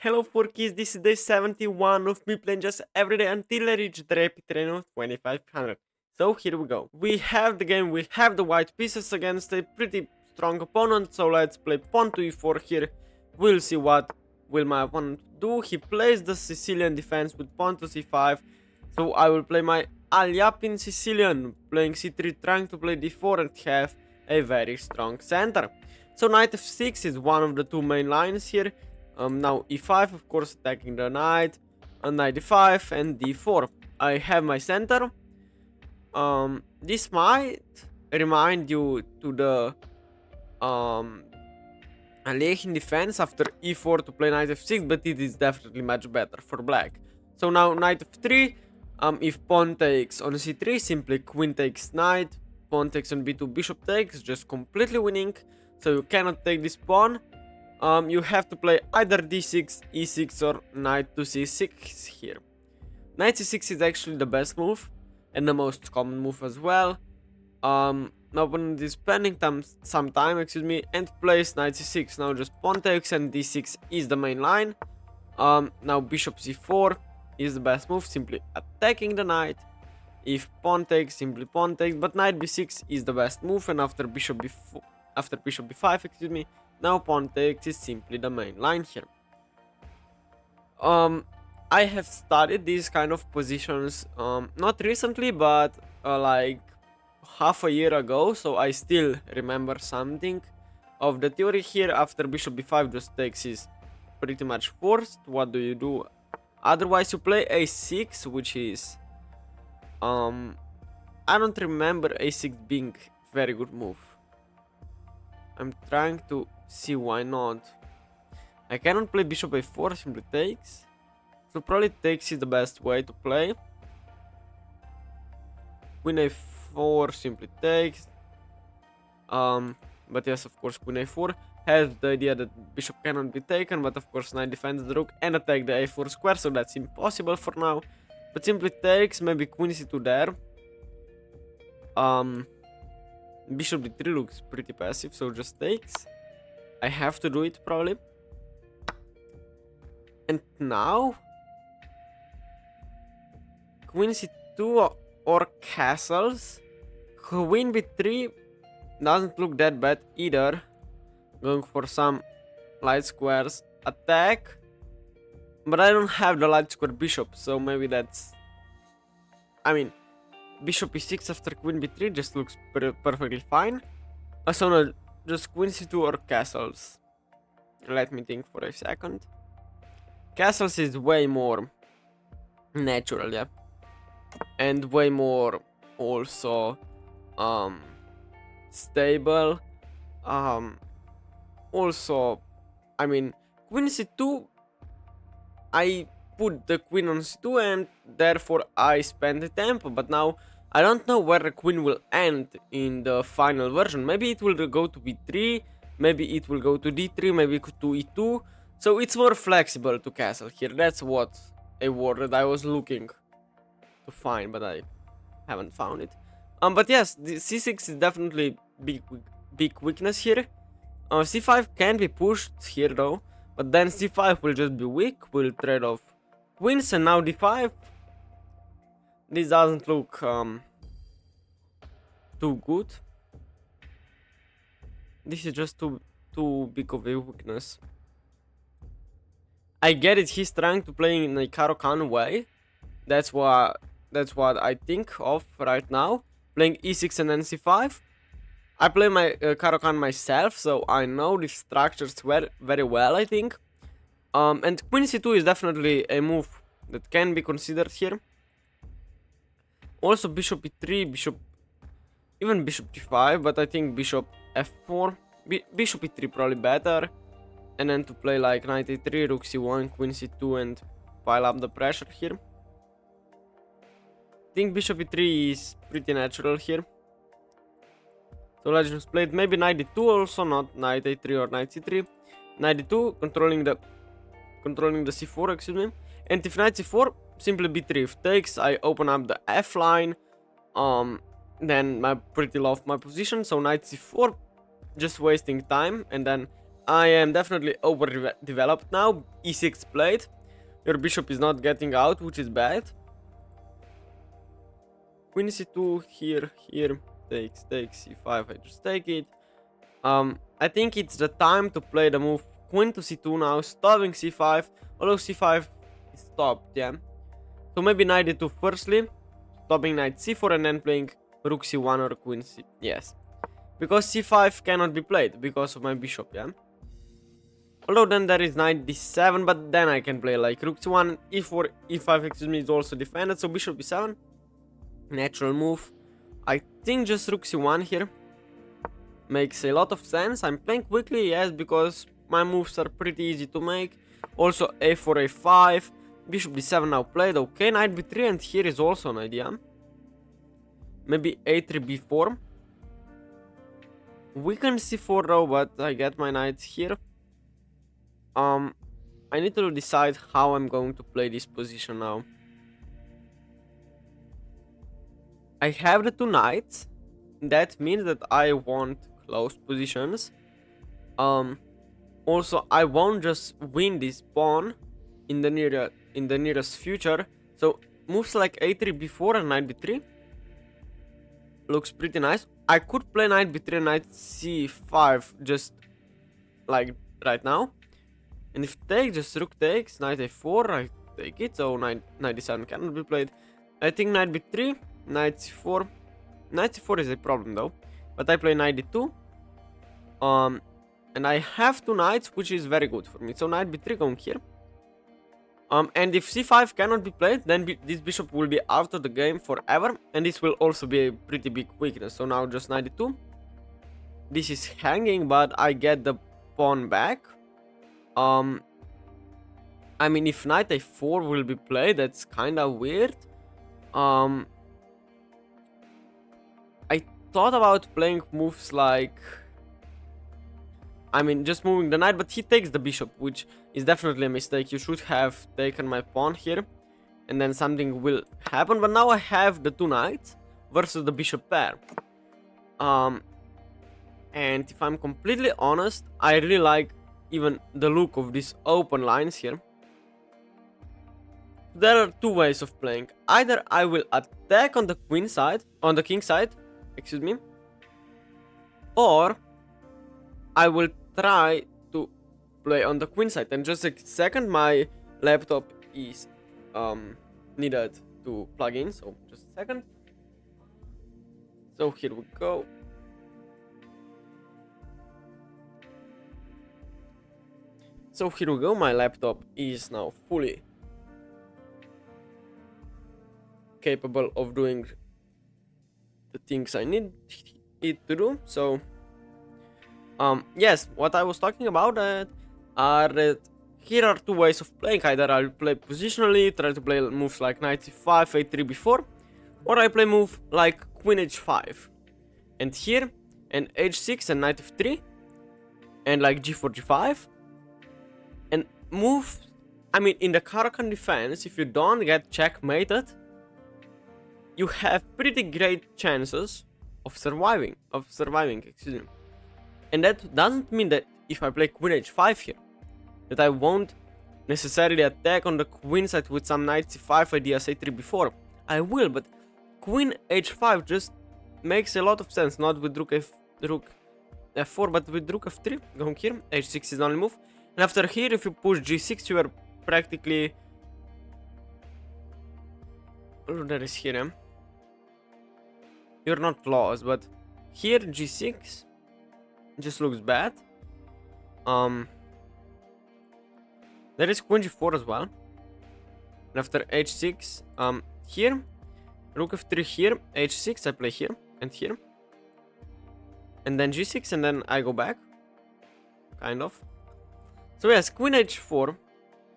Hello Forkies, this is day 71 of me playing just every day until I reach the rapid train of 2500. So here we go. We have the game, we have the white pieces against a pretty strong opponent, so let's play pawn to e4 here. We'll see what will my opponent do. He plays the Sicilian defense with pawn to c5, so I will play my Aljapin Sicilian, playing c3, trying to play d4 and have a very strong center. So knight f6 is one of the two main lines here. Now e5, of course, attacking the knight, knight d5 and d4. I have my center. This might remind you to the Alekhine defense after e4 to play knight f6, but it is definitely much better for black. So now knight f3. If pawn takes on c3, simply queen takes knight. Pawn takes on b2, bishop takes, just completely winning. So you cannot take this pawn. You have to play either d6, e6 or knight to c6 here. Knight c6 is actually the best move and the most common move as well. My opponent is spending some time, and plays knight c6. Now just pawn takes and d6 is the main line. Now bishop c4 is the best move, simply attacking the knight. If pawn takes, simply pawn takes, but knight b6 is the best move, and after bishop b5, now pawn takes is simply the main line here. I have studied these kind of positions, not recently, but like half a year ago, so I still remember something of the theory here. After bishop b5 just takes is pretty much forced. What do you do? Otherwise you play a6, which is I don't remember a6 being very good move. I'm trying to see why not. I cannot play bishop a4, simply takes. So probably takes is the best way to play. Queen a4 simply takes. But yes, of course, queen a4 has the idea that bishop cannot be taken, but of course knight defends the rook and attack the a4 square, so that's impossible for now. But simply takes, maybe queen c2 there. Bishop d3 looks pretty passive, so just takes. I have to do it probably. And now queen c2 or castles. Queen b3 doesn't look that bad either. Going for some light squares attack, but I don't have the light square bishop, so maybe that's, I mean, bishop e6 after queen b3 just looks perfectly fine. So no, just queen c2 or castles. Let me think for a second. Castles is way more natural, yeah, and way more also stable. Also, I mean, queen c2, I put the queen on c2 and therefore I spend the tempo, but now I don't know where the queen will end in the final version. Maybe it will go to b3, maybe it will go to d3, maybe to e2. So it's more flexible to castle here. That's what a word that I was looking to find, but I haven't found it. But yes, the c6 is definitely big weakness here. c5 can be pushed here though, but then c5 will just be weak, will trade off queens, and now d5. This doesn't look too good. This is just too big of a weakness. I get it, he's trying to play in a Caro-Kann way. That's what I think of right now. Playing e6 and then c5. I play my Caro-Kann myself, so I know the structures very well, I think. And queen c2 is definitely a move that can be considered here. Also bishop e3, even bishop d5, but I think bishop f4, bishop e3 probably better. And then to play like knight a3, rook c1, queen c2 and pile up the pressure here. I think bishop e3 is pretty natural here. So let's just play it. Maybe knight d2 also, not knight a3 or knight c3. Knight d2, controlling the c4, And if knight c4, simply b3. If takes, I open up the f line. Then I pretty love my position. So knight c4, just wasting time. And then I am definitely overdeveloped now. E6 played. Your bishop is not getting out, which is bad. Queen c2 here, takes, c5. I just take it. I think it's the time to play the move queen to c2 now, stopping c5. Although c5 is stopped, yeah. So maybe knight d2 firstly, stopping knight c4, and then playing rook c1 or queen c. Yes, because c5 cannot be played because of my bishop, yeah. Although then there is knight d7, but then I can play like rook c1, e4, e5, excuse me, is also defended. So bishop b7, natural move. I think just rook c1 here makes a lot of sense. I'm playing quickly, yes, because my moves are pretty easy to make. Also a4, a5, bishop d7 now played. Okay, knight b3, and here is also an idea. Maybe a3, b4. Weaken c4 though, but I get my knight here. I need to decide how I'm going to play this position now. I have the two knights. That means that I want close positions. Also, I won't just win this pawn in the nearest future. So moves like a3, b4, and knight b3 looks pretty nice. I could play knight b3 and knight c5 just like right now. And if take, just rook takes, knight a4, I take it. So knight d7 cannot be played. I think knight b3, knight c4. Knight c4 is a problem though. But I play knight d2. And I have two knights, which is very good for me. So knight b3 going here. And if c5 cannot be played, then this bishop will be out of the game forever. And this will also be a pretty big weakness. So now just knight d2. This is hanging, but I get the pawn back. I mean, if knight a4 will be played, that's kind of weird. I thought about playing moves like, I mean, just moving the knight, but he takes the bishop, which is definitely a mistake. You should have taken my pawn here, and then something will happen. But now I have the two knights versus the bishop pair. And if I'm completely honest, I really like even the look of these open lines here. There are two ways of playing. Either I will attack on the queen side, on the king side, excuse me, or I will try to play on the queen side. And just a second, my laptop is needed to plug in, so just a second. So here we go. So here we go, my laptop is now fully capable of doing the things I need it to do. So yes, what I was talking about are that here are two ways of playing. Either I'll play positionally, try to play moves like knight c5, a3, b4, or I play move like queen h5, and here, and h6 and knight f3, and like g4, g5, and move. I mean, in the Caro-Kann defense, if you don't get checkmated, you have pretty great chances of surviving, excuse me. And that doesn't mean that if I play queen h5 here, that I won't necessarily attack on the queen side with some knight c5 ideas, a3, b4. I will, but queen h5 just makes a lot of sense, not with rook f4, but with rook f3, going here, h6 is the only move. And after here, if you push g6, you are practically... Oh, there is here, You're not lost, but here g6 just looks bad. There is queen g4 as well. And after h6, here, rook f3 here, h6, I play here and here. And then g6, and then I go back. Kind of. So yes, queen h4,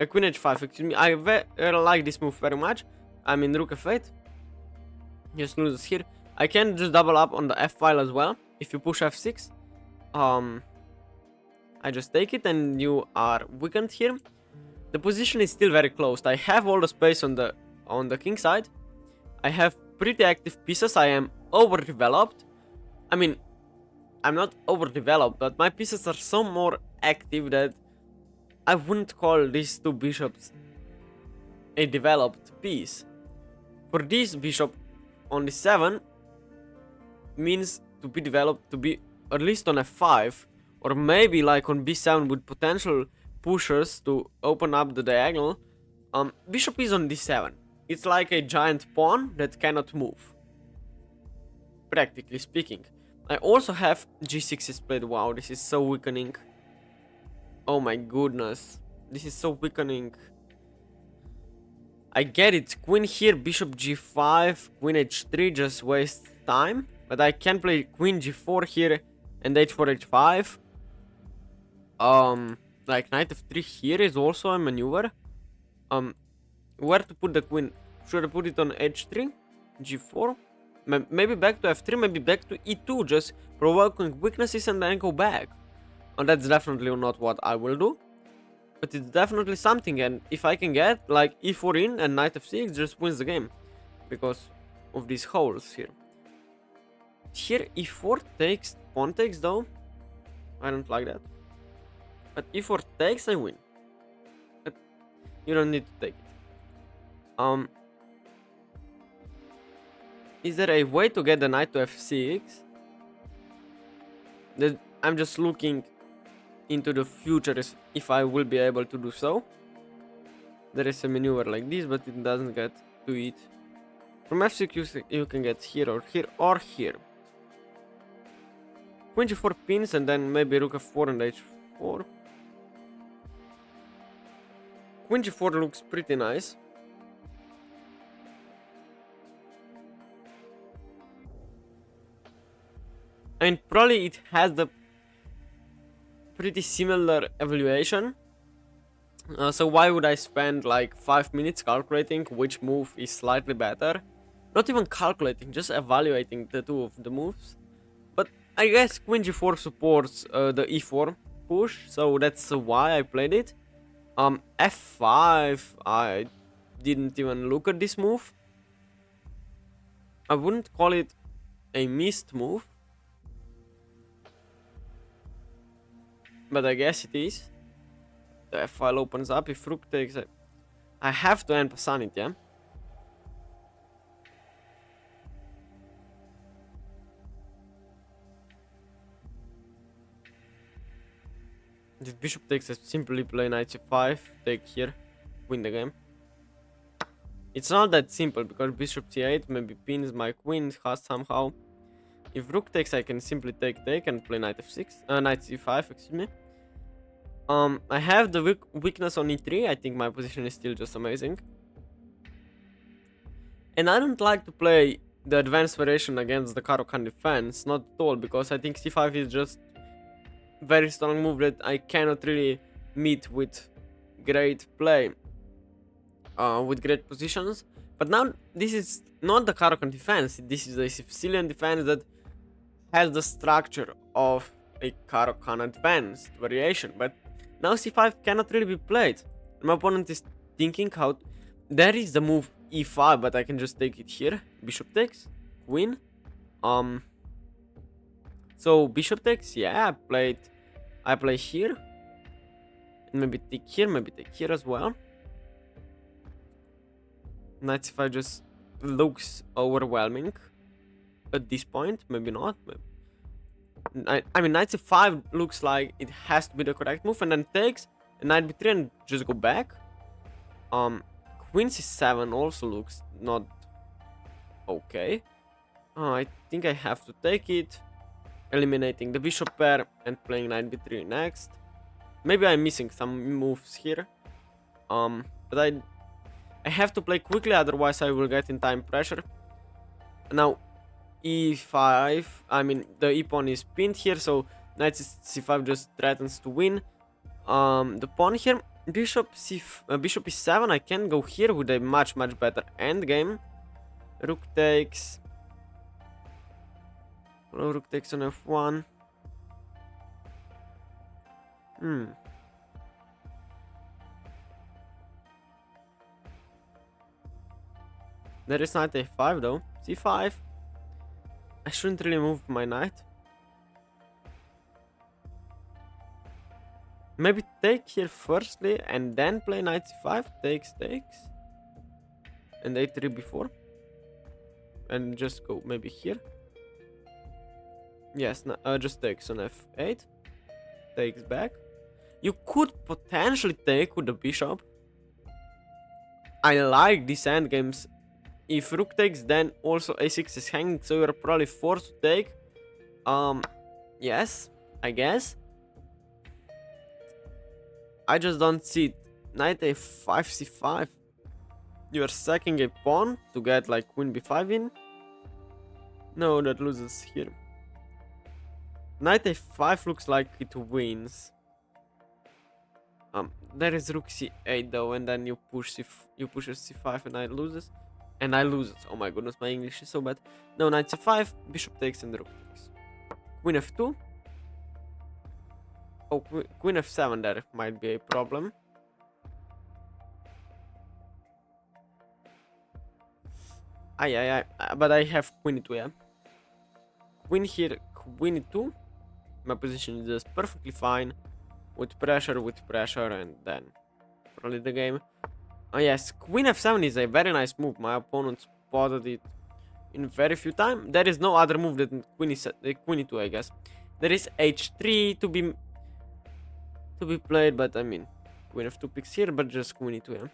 queen h5, excuse me. I like this move very much. I mean, rook f8 just loses here. I can just double up on the f file as well. If you push f6, I just take it and you are weakened here. The position is still very close. I have all the space on the king side. I have pretty active pieces. I am overdeveloped. I mean, I'm not overdeveloped, but my pieces are active that I wouldn't call these two bishops a developed piece. For this bishop on the 7 means to be developed to be at least on f5, or maybe like on b7 with potential pushers to open up the diagonal. Bishop is on d7. It's like a giant pawn that cannot move, practically speaking. I also have g6 is played. Wow, this is so weakening. Oh my goodness, this is so weakening. I get it, queen here, bishop g5, queen h3 just wastes time. But I can play queen g4 here and h4, h5. Like knight f3 here is also a maneuver. Where to put the queen? Should I put it on h3, g4? Maybe back to f3, maybe back to e2, just provoking weaknesses and then go back. And that's definitely not what I will do. But it's definitely something, and if I can get like e4 in and knight f6, just wins the game. Because of these holes here. Here e4 takes, pawn takes though. I don't like that. But e4 takes, I win. But you don't need to take it. Is there a way to get the knight to f6? I'm just looking into the future if I will be able to do so. There is a maneuver like this, but it doesn't get to it. From f6 you can get here or here or here. Queen g4 pins and then maybe rook f4 and h4. Queen g4 looks pretty nice. And probably it has the pretty similar evaluation. So why would I spend like 5 minutes calculating which move is slightly better? Not even calculating, just evaluating the two of the moves. But I guess queen g4 supports the e4 push, so that's why I played it. f5, I didn't even look at this move. I wouldn't call it a missed move, but I guess it is. The f file opens up. If rook takes it, I have to en passant it, yeah? If bishop takes it, simply play knight c5, take here, win the game. It's not that simple because bishop c8 maybe pins my queen somehow. If rook takes, I can simply take and play knight f6, knight c5, excuse me. I have the weakness on e3. I think my position is still just amazing. And I don't like to play the advanced variation against the Caro-Kann defense, not at all, because I think c5 is just very strong move that I cannot really meet with great play, with great positions. But now this is not the Caro-Kann defense, this is a Sicilian defense that has the structure of a Caro-Kann advanced variation, but now c5 cannot really be played. My opponent is thinking how... There is the move e5, but I can just take it here. Bishop takes, queen. So bishop takes, yeah, I play here. And maybe take here as well. Knight c5 just looks overwhelming at this point, maybe not. I mean, knight c5 looks like it has to be the correct move, and then takes, and knight b3 and just go back. Queen c7 also looks not okay. I think I have to take it, eliminating the bishop pair and playing knight b3 next. Maybe I'm missing some moves here, but I have to play quickly, otherwise I will get in time pressure. Now e5, I mean the e pawn is pinned here, so knight c5 just threatens to win. The pawn here, bishop e7, I can go here with a much better endgame. Rook takes. Rook takes on f1. There is knight a5 though. c5. I shouldn't really move my knight. Maybe take here firstly and then play knight c5, takes, and a3 before. And just go maybe here. Yes, no, just takes on f8, takes back. You could potentially take with the bishop. I like these endgames. If rook takes, then also a6 is hanging, so you're probably forced to take. Yes, I guess. I just don't see it. Knight a5, c5. You're sacking a pawn to get like queen b5 in. No, that loses here. Knight a5 looks like it wins. There is rook c8 though, and then you push c5 and I loses. And I lose. Oh my goodness, my English is so bad. No, knight c5, bishop takes and rook takes. Queen f2. Oh, queen f7 there might be a problem. But I have queen e2, yeah. Queen here, queen e2. My position is just perfectly fine. With pressure, and then probably the game. Oh yes, queen f7 is a very nice move. My opponent spotted it in very few times. There is no other move than queen e2, I guess. There is h3 to be played, but I mean, queen f2 picks here, but just queen e2, yeah.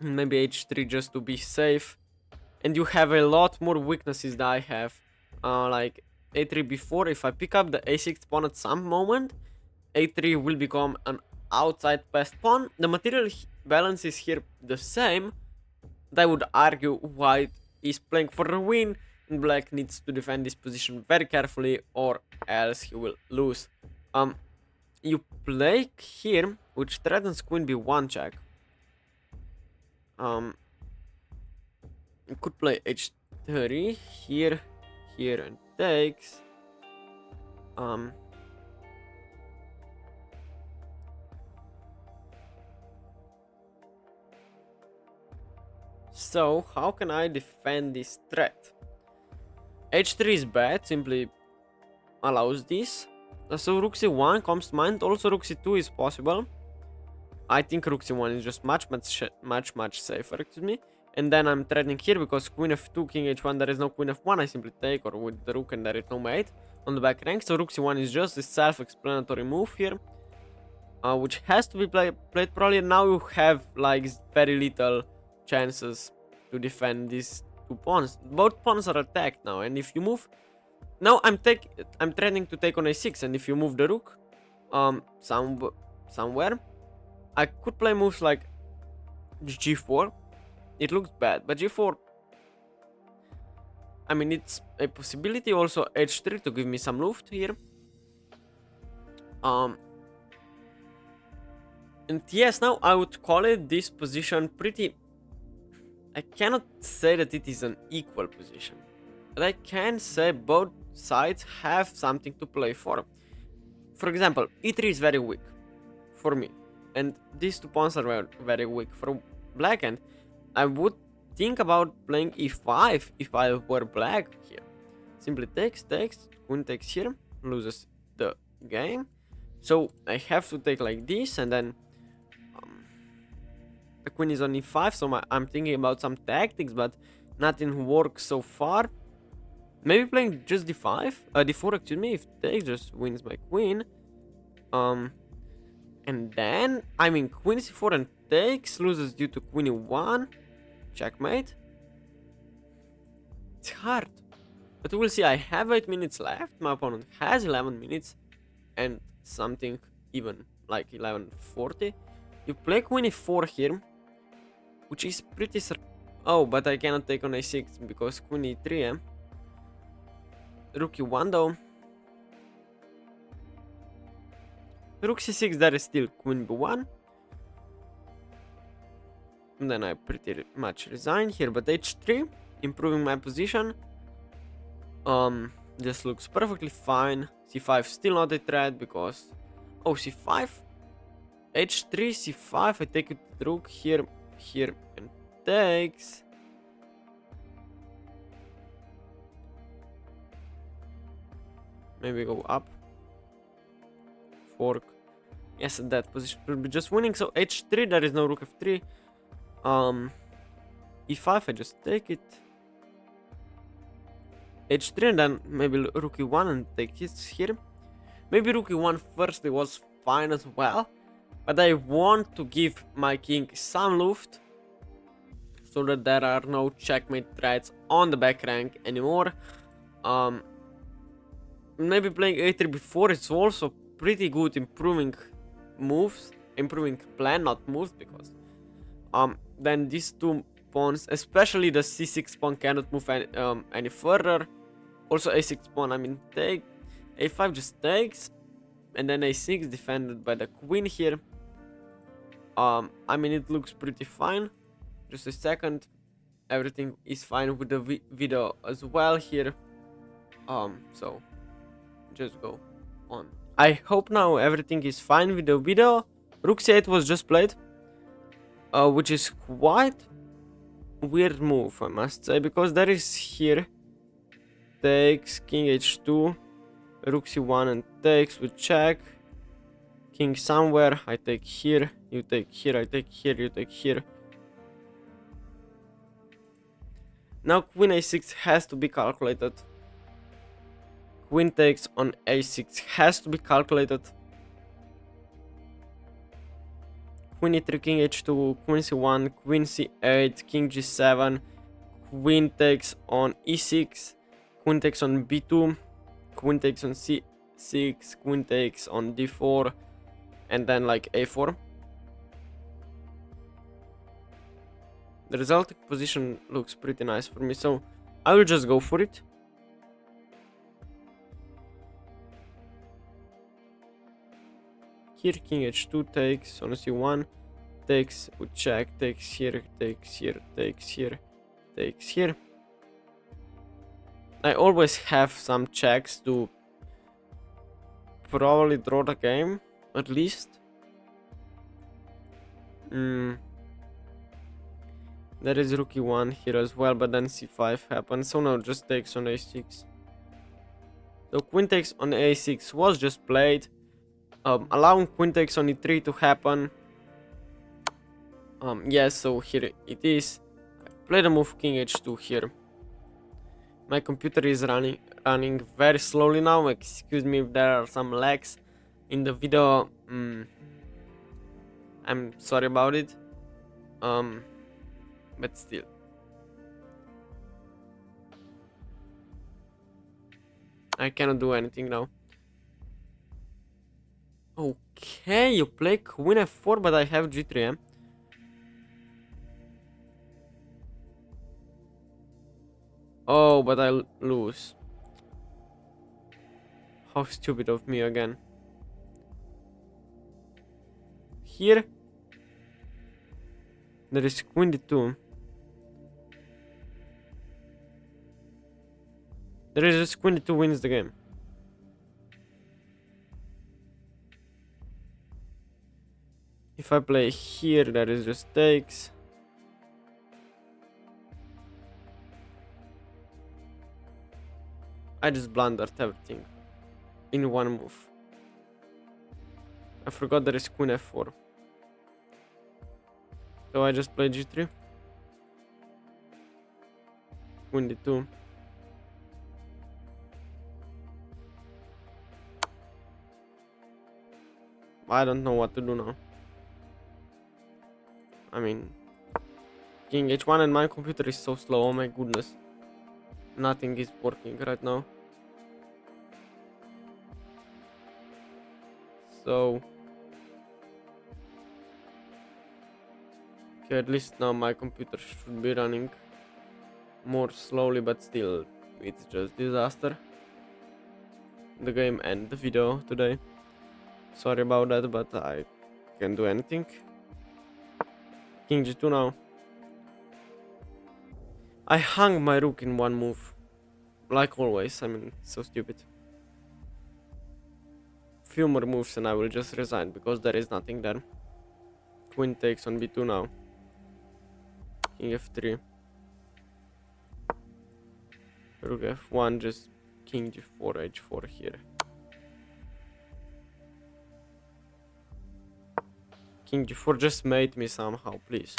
Maybe h3 just to be safe. And you have a lot more weaknesses that I have. Like a3 before, if I pick up the a6 pawn at some moment, a3 will become an outside passed pawn. The material balance is here the same. I would argue white is playing for the win, and black needs to defend this position very carefully, or else he will lose. You play here, which threatens queen b1 check. You could play h3 here, and takes. So how can I defend this threat? h3 is bad, simply allows this. So rook c1 comes to mind. Also rook c2 is possible. I think rook c1 is just much safer, excuse me. And then I'm threatening here because queen f2, king h1, there is no queen f1. I simply take, or with the rook, and there is no mate on the back rank. So rook c1 is just a self-explanatory move here, which has to be played probably. Now you have like very little chances to defend these two pawns. Both pawns are attacked now, and if you move, now I'm threatening to take on a6, and if you move the rook, somewhere, I could play moves like g4. It looks bad, but g4, I mean, it's a possibility. Also h3 to give me some loft here. And yes, now I would call it this position pretty. I cannot say that it is an equal position, but I can say both sides have something to play for. For example, e3 is very weak for me, and these two pawns are very weak for black, and I would think about playing e5 if I were black here. Simply takes, queen takes here, loses the game. So I have to take like this, and then the queen is on e5, so I'm thinking about some tactics, but nothing works so far. Maybe playing just d5, d4, excuse me, if takes just wins my queen. And then, I mean, queen c4 and takes, loses due to queen e1, checkmate. It's hard, but we'll see. I have 8 minutes left, my opponent has 11 minutes, and something even like 11:40. You play queen e4 here, which is pretty oh, but I cannot take on a6 because queen e3, eh? Rook e1 though. Rook c6, there is still queen b1. And then I pretty much resign here, but h3, improving my position. This looks perfectly fine. c5 still not a threat because... Oh, c5. h3, c5, I take it to the rook here, and takes. Maybe go up. fork. Yes, that position should be just winning. So h3, there is no rook f3. E5, I just take it. h3 and then maybe rook e1 and take it here. Maybe rook e1 first, it was fine as well. But I want to give my king some luft, so that there are no checkmate threats on the back rank anymore. Maybe playing a3 before is also pretty good improving moves, improving plan, not moves, because then these two pawns, especially the c6 pawn, cannot move any further. Also a6 pawn, I mean, take a5 just takes, and then a6 defended by the queen here. I mean, it looks pretty fine. Just a second, everything is fine with the video as well here. So just go on. I hope now everything is fine with the video. Rook c8 was just played, which is quite weird move, I must say, because there is here takes king h2, rook c1 and takes with check, king somewhere, I take here, you take here, I take here, you take here. Now queen a6 has to be calculated. Queen takes on a6 has to be calculated. Queen e3, king h2, queen c1, queen c8, king g7, queen takes on e6, queen takes on b2, queen takes on c6, queen takes on d4, and then like a4. The resulting position looks pretty nice for me, so I will just go for it. Here king h2 takes on c1, takes with check, takes here, takes here, takes here, takes here. I always have some checks to probably draw the game, at least. There is rook e1 here as well, but then c5 happens, so now just takes on a6. So queen takes on a6 was just played, allowing queen takes on e3 to happen. Yes, so here it is. I play the move king h2 here. My computer is running very slowly now. Excuse me if there are some lags in the video. I'm sorry about it. But still. I cannot do anything now. Okay, you play queen f4, but I have g3, eh? Oh, but I lose. How stupid of me again. Here, there is queen d2. There is just queen d2 wins the game. If I play here, there is just takes. I just blundered everything in one move. I forgot there is queen f4. So I just play g3. Queen d2. I don't know what to do now. I mean, king h1 and my computer is so slow, oh my goodness. Nothing is working right now. So okay, at least now my computer should be running more slowly, but still it's just disaster. The game and the video today. Sorry about that, but I can't do anything. King g2 now. I hung my rook in one move. Like always, I mean, so stupid. Few more moves and I will just resign, because there is nothing there. Queen takes on b2 now. King f3. Rook f1, just king g4, h4 here. king g4, just mate me somehow, please.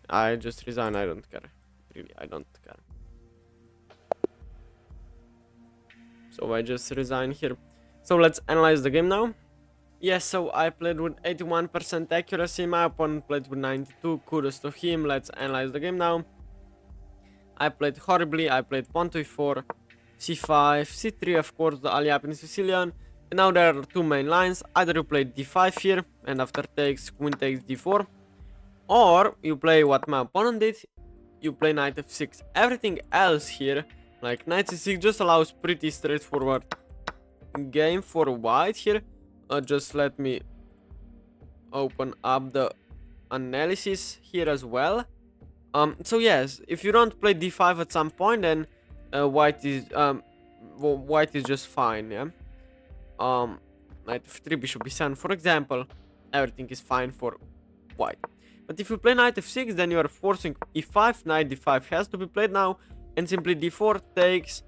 I just resign, I don't care. Really, I don't care. So I just resign here. So let's analyze the game now. Yes, so I played with 81% accuracy, my opponent played with 92, kudos to him. Let's analyze the game now. I played horribly, I played pawn to e4, c5, c3, of course, the alley up in Sicilian. And now there are two main lines, either you play d5 here, and after takes, queen takes d4, or you play what my opponent did, you play knight f6. Everything else here, like knight c6, just allows pretty straightforward game for white here. Just let me open up the analysis here as well. So yes, if you don't play d5 at some point, then white is just fine, yeah. Knight f3, bishop b7, for example, everything is fine for white. But if you play knight f6, then you are forcing e5, knight d5 has to be played now, and simply d4 takes.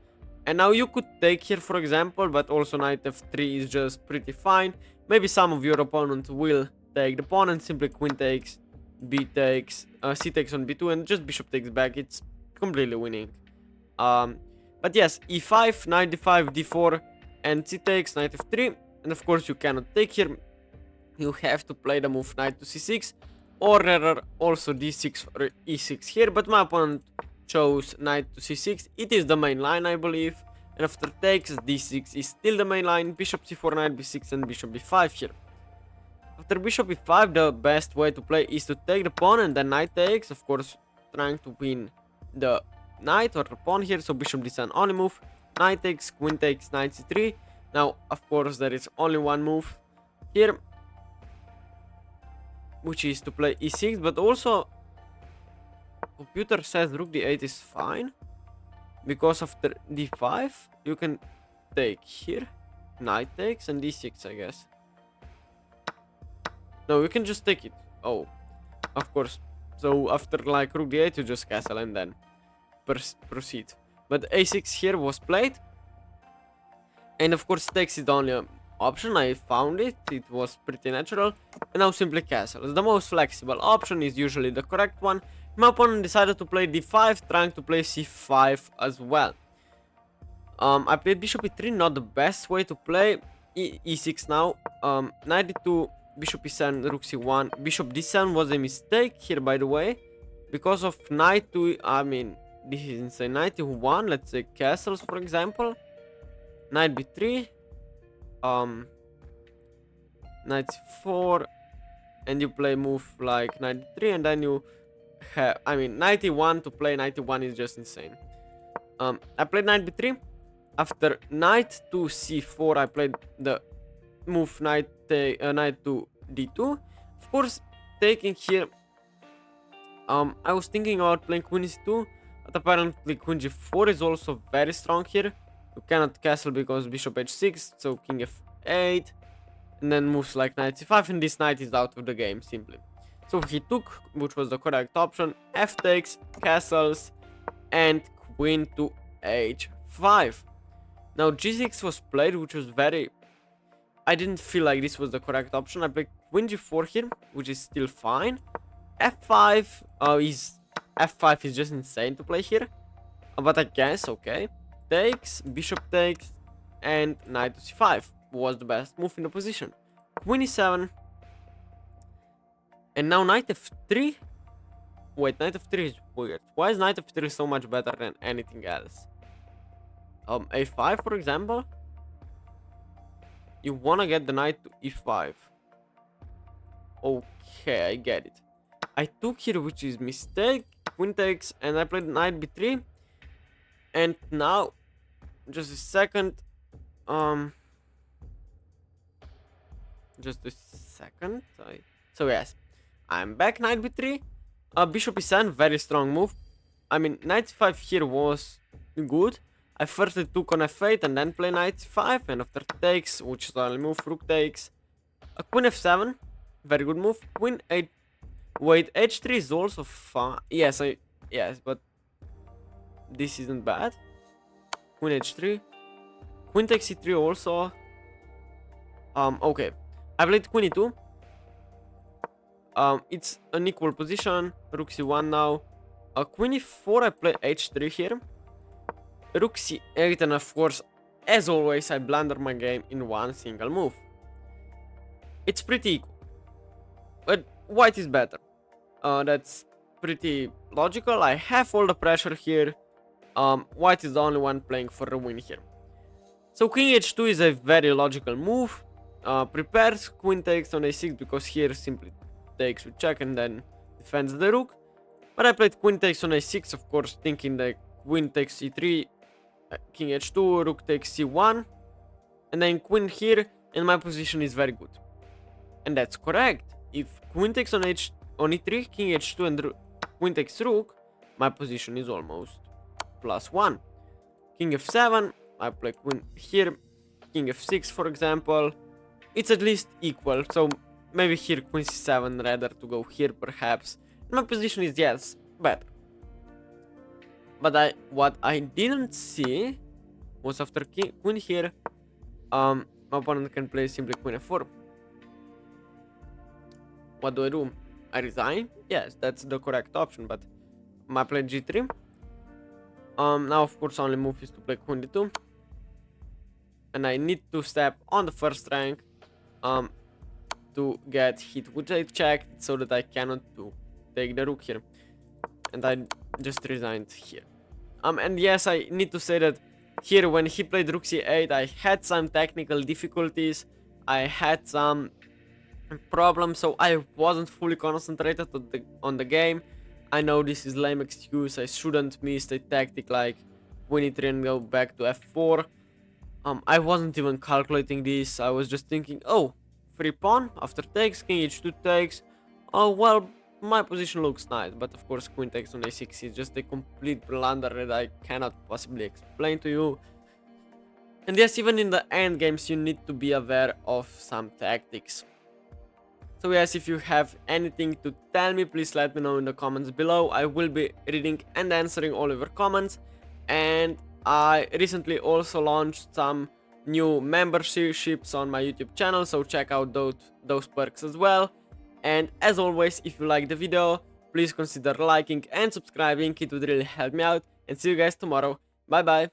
And now you could take here, for example, but also knight f3 is just pretty fine. Maybe some of your opponent will take the pawn and simply queen takes, b takes, c takes on b2, and just bishop takes back. It's completely winning. But yes, e5, knight d5, d4, and c takes, knight f3. And of course you cannot take here. You have to play the move knight to c6, or rather also d6 or e6 here. But my opponent chose knight to c6. It is the main line, I believe. And after takes, d6 is still the main line. Bishop c4, knight b6, and bishop b5 here. After bishop e5, the best way to play is to take the pawn and then knight takes. Of course, trying to win the knight or the pawn here. So bishop d7 only move. Knight takes, queen takes, knight c3. Now, of course, there is only one move here, which is to play e6. But also, computer says rook d8 is fine, because after d5 you can take here, knight takes, and d6, I guess. No, you can just take it. Oh, of course. So after like rook d8 you just castle and then proceed. But a6 here was played, and of course takes is the only option. I found it, it was pretty natural. And now simply castles. The most flexible option is usually the correct one. My opponent decided to play d5, trying to play c5 as well. I played bishop e3, not the best way to play. E6 now. Knight d2, bishop e7, rook c1. Bishop d7 was a mistake here, by the way, because of knight to, I mean, this is insane. Knight e1, let's say castles, for example. Knight b3, knight c4, and you play move like knight d3, and then you have, I mean, knight e1 to play knight e1 is just insane. I played knight b3. After knight to c4, I played the move knight to d2. Of course, taking here, I was thinking about playing queen c2, but apparently queen g4 is also very strong here. You cannot castle because bishop h6, so king f8, and then moves like knight c5, and this knight is out of the game simply. So he took, which was the correct option, f takes, castles, and queen to h5. Now g6 was played, which was very... I didn't feel like this was the correct option. I played queen g4 here, which is still fine. f5 f5 is just insane to play here, but I guess okay. Takes, bishop takes, and knight to c5 was the best move in the position. Queen e7, and now knight f3. Wait, knight f3 is weird. Why is knight f3 so much better than anything else? a5, for example. You wanna get the knight to e5. Okay, I get it. I took here, which is mistake. Queen takes, and I played knight b3. And now, just a second. Just a second. So yes, I'm back. Knight b3. Bishop e7, very strong move. I mean, knight c5 here was good. I first took on f8 and then play knight c5, and after takes, which is the only move, rook takes. Queen f7, very good move. Queen 8. Wait, h3 is also fine. Yes, but this isn't bad. Queen h3. Queen takes c3 also. Okay. I played queen e2. It's an equal position. Rook c1 now. Queen e4, I play h3 here. Rook c8, and of course, as always, I blunder my game in one single move. It's pretty equal, but white is better. That's pretty logical. I have all the pressure here. White is the only one playing for a win here. So king h2 is a very logical move. Prepares queen takes on a6 because here simply takes with check and then defends the rook. But I played queen takes on a6, of course, thinking that queen takes c3, king h2, rook takes c1, and then queen here, and my position is very good. And that's correct. If queen takes on e3, king h2, and queen takes rook, my position is almost +1. King f7, I play queen here, king f6 for example. It's at least equal, so maybe here queen c7 rather to go here perhaps. My position is, yes, better. But what I didn't see was after queen here, my opponent can play simply queen f4. What do? I resign? Yes, that's the correct option, but I play g3. Now of course only move is to play queen d2. And I need to step on the first rank to get hit with a check so that I cannot take the rook here. And I just resigned here. And yes, I need to say that here when he played rook c8, I had some technical difficulties. I had some problems, so I wasn't fully concentrated on the game. I know this is lame excuse. I shouldn't miss a tactic like queen e3 and go back to f4. I wasn't even calculating this. I was just thinking, oh, free pawn after takes, king h2 takes. Oh, well, my position looks nice. But of course, queen takes on a6 is just a complete blunder that I cannot possibly explain to you. And yes, even in the end games, you need to be aware of some tactics. So yes, if you have anything to tell me, please let me know in the comments below. I will be reading and answering all of your comments. And I recently also launched some new memberships on my YouTube channel, so check out those perks as well. And as always, if you like the video, please consider liking and subscribing. It would really help me out. And see you guys tomorrow. Bye bye.